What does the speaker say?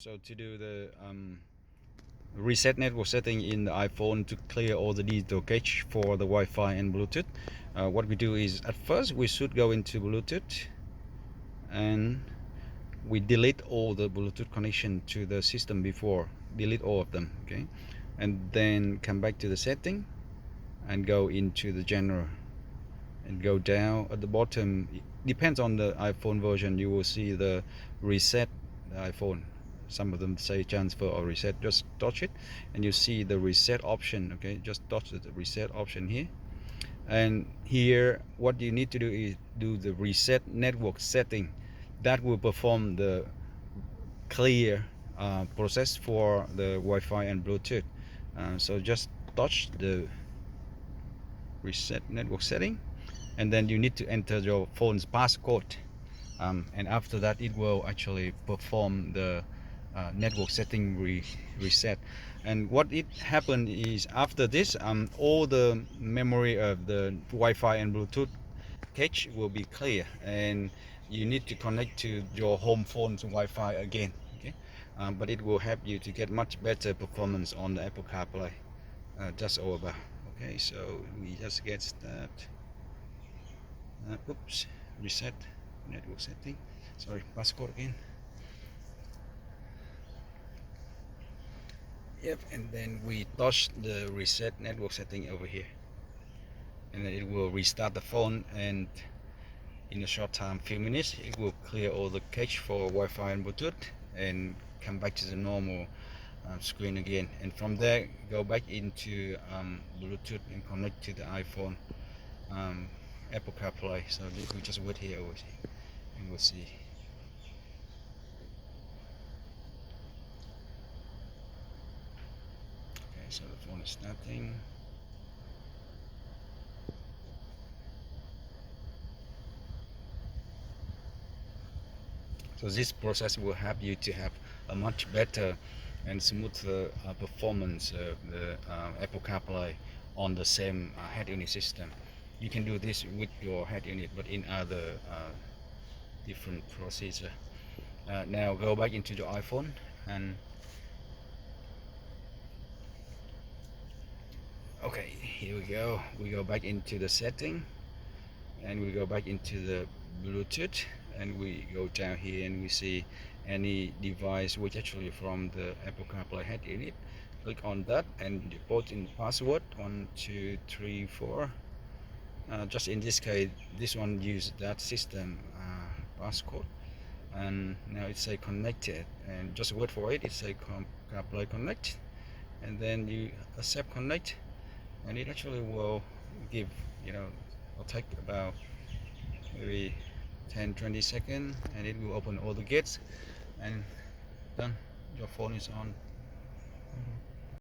So to do the reset network setting in the iPhone to clear all the digital cache for the Wi-Fi and Bluetooth, what we do is at first we should go into Bluetooth and we delete all the Bluetooth connection to the system before, delete all of them, okay, and then come back to the setting and go into the general and go down at the bottom. It depends on the iPhone version, you will see the reset the iPhone. Some of them say transfer or reset. Just touch it and you see the reset option. Okay, just touch the reset option here, and here what you need to do is do the reset network setting. That will perform the clear process for the Wi-Fi and Bluetooth. So just touch the reset network setting, and then you need to enter your phone's passcode, and after that it will actually perform the network setting reset. And what it happened is after this, all the memory of the Wi-Fi and Bluetooth cache will be clear, and you need to connect to your home phone's Wi-Fi again, okay. But it will help you to get much better performance on the Apple Carplay. Just over. Okay, so we just get started. Oops, reset network setting, sorry, passcode again. Yep, and then we touch the reset network setting over here, and then it will restart the phone, and in a short time, few minutes, it will clear all the cache for Wi-Fi and Bluetooth and come back to the normal screen again. And from there, go back into Bluetooth and connect to the iPhone Apple CarPlay. So we just wait here and we'll see. Okay, so the phone is starting. So this process will help you to have a much better and smoother performance of the Apple CarPlay on the same head unit system. You can do this with your head unit, but in other different procedure. Now go back into the iPhone, and okay, here we go. We go back into the setting, and we go back into the Bluetooth, and we go down here and we see any device which actually from the Apple CarPlay head unit. Click on that and you put in the password 1 2 3 4. Just in this case, this one use that system passcode, and now it say connected, and just wait for it. It say CarPlay connect, and then you accept connect, and it actually will give, it'll take about maybe 10-20 seconds, and it will open all the gates, and done. Your phone is on.